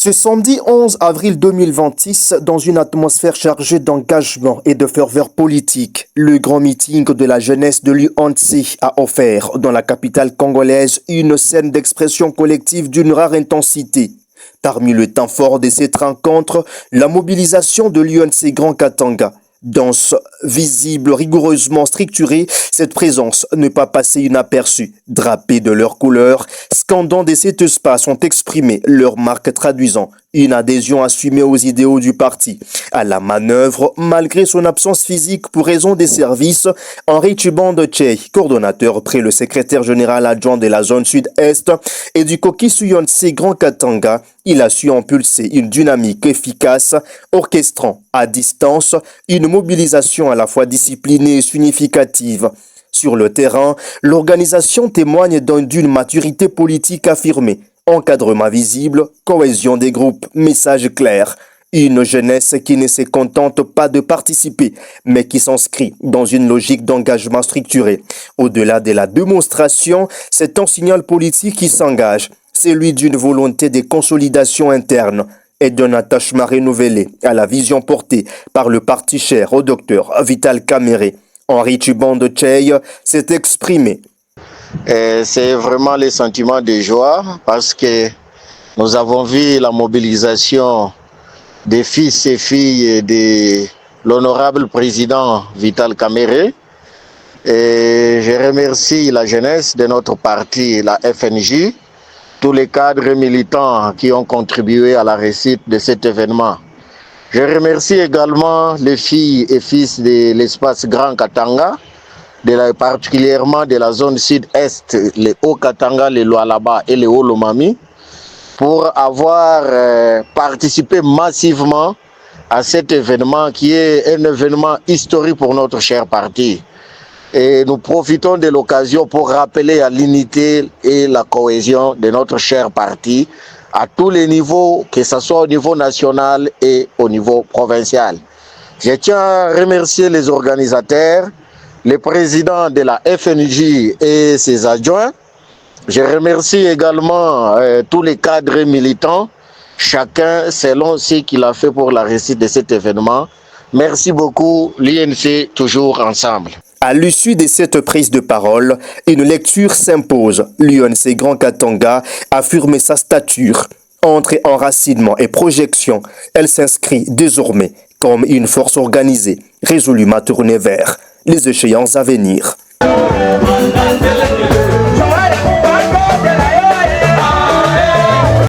Ce samedi 11 avril 2026, dans une atmosphère chargée d'engagement et de ferveur politique, le grand meeting de la jeunesse de l'UNC a offert dans la capitale congolaise une scène d'expression collective d'une rare intensité. Parmi le temps fort de cette rencontre, la mobilisation de l'UNC Grand Katanga. Danse visible, rigoureusement structurée, cette présence ne pas passer inaperçue. Drapés de leurs couleurs, scandants de cet espace ont exprimé leur marque traduisant une adhésion assumée aux idéaux du parti. À la manœuvre, malgré son absence physique pour raison des services, Henri Chibande Tchey, coordonnateur près le secrétaire général adjoint de la zone sud-est et du Kokisu UNC Grand Katanga, il a su impulser une dynamique efficace, orchestrant à distance une mobilisation à la fois disciplinée et significative. Sur le terrain, l'organisation témoigne d'une maturité politique affirmée, encadrement visible, cohésion des groupes, message clair. Une jeunesse qui ne se contente pas de participer, mais qui s'inscrit dans une logique d'engagement structuré. Au-delà de la démonstration, c'est un signal politique qui s'engage, celui d'une volonté de consolidation interne et d'un attachement renouvelé à la vision portée par le parti cher au docteur Vital Kamerhe. Henri Chibande Tchey s'est exprimé. C'est vraiment le sentiment de joie parce que nous avons vu la mobilisation des fils et filles de l'honorable président Vital Kamerhe. Et je remercie la jeunesse de notre parti, la FNJ, tous les cadres militants qui ont contribué à la réussite de cet événement. Je remercie également les filles et fils de l'espace Grand Katanga, particulièrement de la zone sud-est, les Hauts-Katanga, les Lualaba et les Hauts-Lomami, pour avoir participé massivement à cet événement qui est un événement historique pour notre cher parti. Et nous profitons de l'occasion pour rappeler à l'unité et la cohésion de notre cher parti à tous les niveaux, que ce soit au niveau national et au niveau provincial. Je tiens à remercier les organisateurs, le président de la FNJ et ses adjoints. Je remercie également tous les cadres militants, chacun selon ce qu'il a fait pour la réussite de cet événement. Merci beaucoup, l'INC toujours ensemble. À l'issue de cette prise de parole, une lecture s'impose. L'UNC Grand Katanga affirme sa stature. Entre enracinement et projection, elle s'inscrit désormais comme une force organisée, résolument tournée vers les échéances à venir.